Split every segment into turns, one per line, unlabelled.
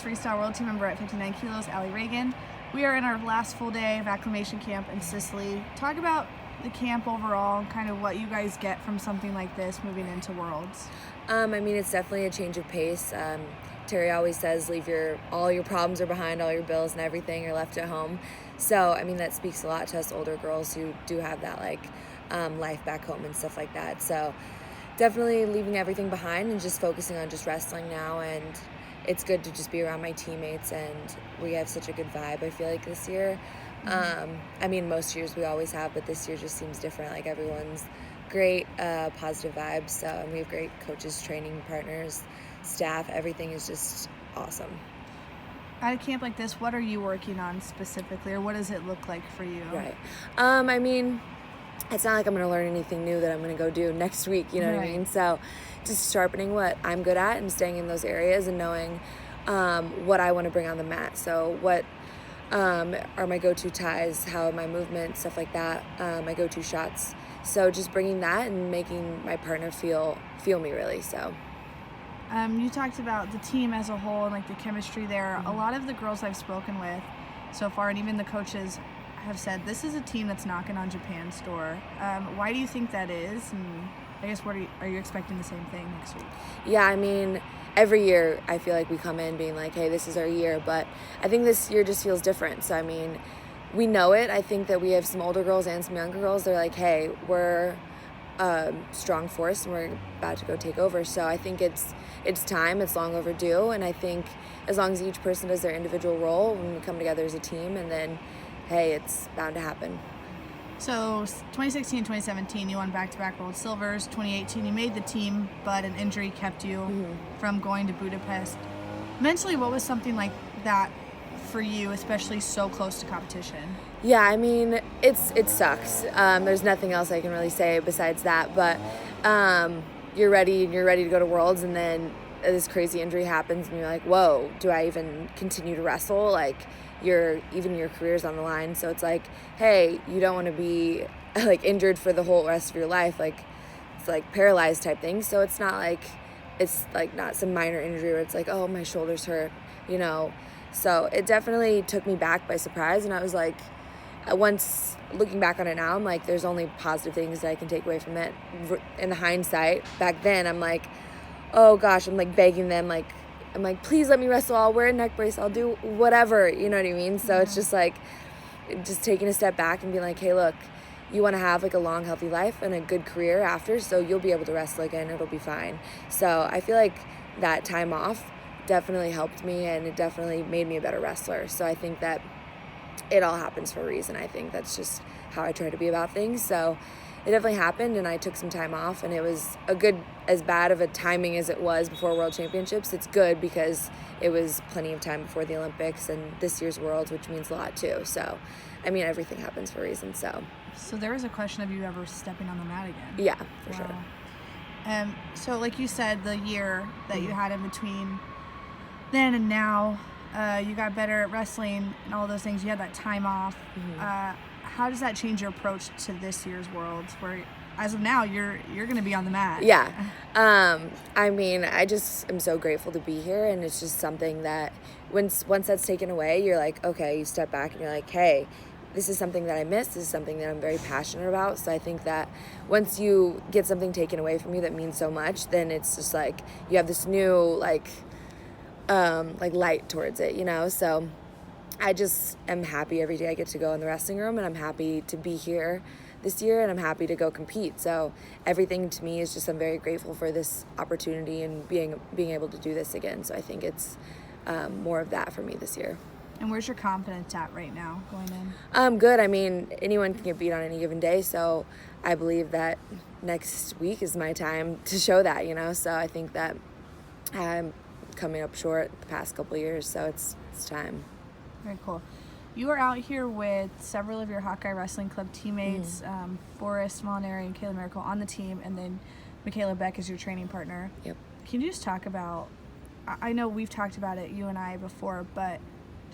women's freestyle world team member at 59 kilos, Alli Ragan. We are in our last full day of acclimation camp in Sicily. Talk about the camp overall and kind of what you guys get from something like this moving into Worlds.
I mean, it's definitely a change of pace. Terry always says, all your problems are behind, all your bills and everything are left at home. So, I mean, that speaks a lot to us older girls who do have that, life back home and stuff like that. So, definitely leaving everything behind and just focusing on just wrestling now. And it's good to just be around my teammates, and we have such a good vibe, I feel like, this year. I mean, most years we always have, but this year just seems different. Like, everyone's great, positive vibes. So, and we have great coaches, training partners, staff. Everything is just awesome.
At a camp like this, what are you working on specifically, or what does it look like for you?
Right. I mean, it's not like I'm going to learn anything new that I'm going to go do next week, you know what I mean? So just sharpening what I'm good at and staying in those areas and knowing what I want to bring on the mat. So what are my go-to ties, how my movement, stuff like that, my go-to shots. So just bringing that and making my partner feel me, really. So
you talked about the team as a whole and like the chemistry there. A lot of the girls I've spoken with so far, and even the coaches, have said this is a team that's knocking on Japan's door. Why do you think that is? And I guess are you expecting the same thing next week?
Yeah, I mean, every year I feel like we come in being like, hey, this is our year, but I think this year just feels different. So I mean, we know it. I think that we have some older girls and some younger girls. They're like, hey, we're strong force and we're about to go take over. So I think it's time. It's long overdue. And I think as long as each person does their individual role, when we come together as a team, and then, hey, it's bound to happen.
So 2016 and 2017, you won back-to-back world silvers. 2018, you made the team, but an injury kept you from going to Budapest. Mentally, what was something like that for you, especially so close to competition?
Yeah, I mean, it sucks. There's nothing else I can really say besides that. But you're ready to go to Worlds, and then this crazy injury happens, and you're like, whoa, do I even continue to wrestle? Like, your career's on the line. So it's like, hey, you don't want to be like injured for the whole rest of your life. Like, it's like paralyzed type thing. So it's like not some minor injury where it's like, oh, my shoulder's hurt, you know. So it definitely took me back by surprise. And I was like, once looking back on it now, I'm like, there's only positive things that I can take away from it. In the hindsight, back then, I'm like, oh gosh, I'm like begging them, I'm like, please let me wrestle. I'll wear a neck brace. I'll do whatever. You know what I mean? So it's just like, just taking a step back and being like, hey, look, you want to have like a long, healthy life and a good career after, so you'll be able to wrestle again. It'll be fine. So I feel like that time off definitely helped me, and it definitely made me a better wrestler. So I think that it all happens for a reason. I think that's just how I try to be about things. So it definitely happened, and I took some time off, and it was as bad of a timing as it was before World Championships. It's good because it was plenty of time before the Olympics and this year's Worlds, which means a lot too. So, I mean, everything happens for a reason. So
there was a question of you ever stepping on the mat again?
Yeah, for sure.
So like you said, the year that you had in between then and now, you got better at wrestling and all those things. You had that time off. How does that change your approach to this year's Worlds, where as of now you're going to be on the mat?
Yeah. I mean, I just am so grateful to be here, and it's just something that once that's taken away, you're like, okay, you step back and you're like, hey, this is something that I miss. This is something that I'm very passionate about. So I think that once you get something taken away from you that means so much, then it's just like you have this new like light towards it, you know? So I just am happy every day I get to go in the wrestling room, and I'm happy to be here this year, and I'm happy to go compete. So everything to me is just, I'm very grateful for this opportunity and being able to do this again. So I think it's more of that for me this year.
And where's your confidence at right now going in?
Good. I mean, anyone can get beat on any given day. So I believe that next week is my time to show that, you know. So I think that I'm coming up short the past couple of years. So it's time.
Very cool. You are out here with several of your Hawkeye Wrestling Club teammates, Forrest Molinari and Kayla Miracle on the team, and then Michaela Beck is your training partner.
Yep.
Can you just talk about, I know we've talked about it, you and I, before, but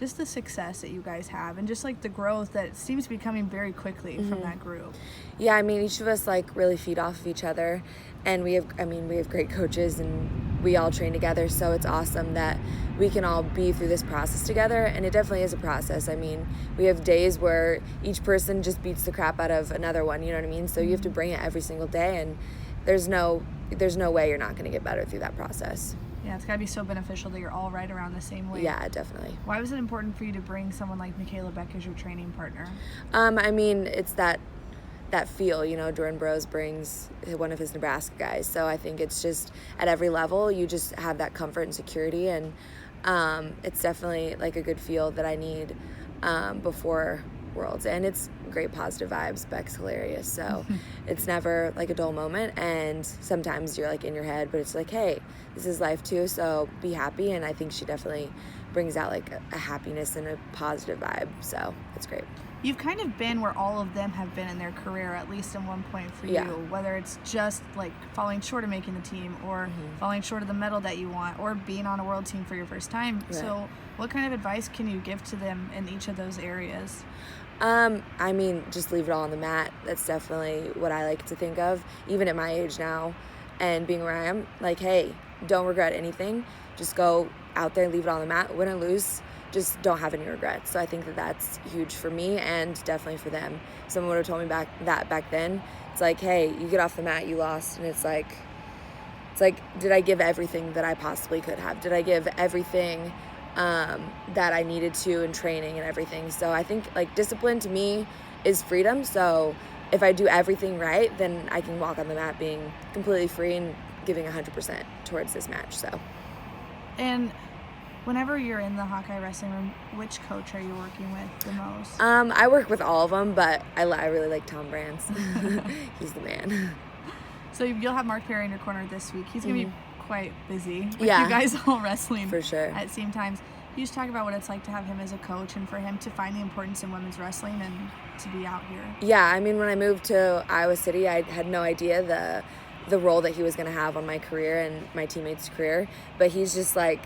just the success that you guys have and just like the growth that seems to be coming very quickly from that group.
Yeah, I mean, each of us like really feed off of each other, and we have great coaches and we all train together, so it's awesome that we can all be through this process together, and it definitely is a process. I mean, we have days where each person just beats the crap out of another one, you know what I mean? So you have to bring it every single day, and there's no way you're not going to get better through that process.
Yeah, it's got to be so beneficial that you're all right around the same weight.
Yeah, definitely.
Why was it important for you to bring someone like Michaela Beck as your training partner?
I mean, it's that feel, you know. Jordan Brose brings one of his Nebraska guys, so I think it's just at every level you just have that comfort and security, and it's definitely like a good feel that I need before Worlds, and it's great positive vibes. Beck's hilarious, so it's never like a dull moment, and sometimes you're like in your head, but it's like, hey, this is life too, so be happy. And I think she definitely brings out like a happiness and a positive vibe, so it's great.
You've kind of been where all of them have been in their career, at least at one point for
Yeah.
you, whether it's just like falling short of making the team, or falling short of the medal that you want, or being on a world team for your first time.
Right.
So what kind of advice can you give to them in each of those areas?
I mean, just leave it all on the mat. That's definitely what I like to think of, even at my age now and being where I am. Like, hey, don't regret anything. Just go out there and leave it on the mat. Win or lose, just don't have any regrets. So I think that that's huge for me, and definitely for them. Someone would have told me back then. It's like, hey, you get off the mat, you lost, and it's like, did I give everything that I possibly could have? Did I give everything that I needed to in training and everything? So I think like discipline to me is freedom. So if I do everything right, then I can walk on the mat being completely free and giving 100% towards this match. So.
And whenever you're in the Hawkeye wrestling room, which coach are you working with the most?
I work with all of them, but I really like Tom Brands. He's the man.
So you'll have Mark Perry in your corner this week. He's going to be quite busy with
Yeah.
you guys all wrestling
For sure.
at the same times. Can you just talk about what it's like to have him as a coach, and for him to find the importance in women's wrestling and to be out here?
Yeah, I mean, when I moved to Iowa City, I had no idea the role that he was going to have on my career and my teammates' career, but he's just like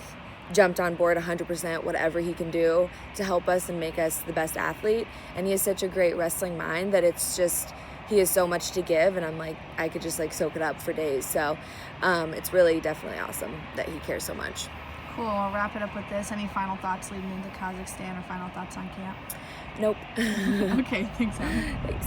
jumped on board 100%, whatever he can do to help us and make us the best athlete. And he has such a great wrestling mind that it's just, he has so much to give, and I'm like, I could just like soak it up for days. So it's really definitely awesome that he cares so much.
Cool. I'll wrap it up with this. Any final thoughts leading into Kazakhstan, or final thoughts on camp?
Nope.
Okay, thanks, Alli.
Thanks.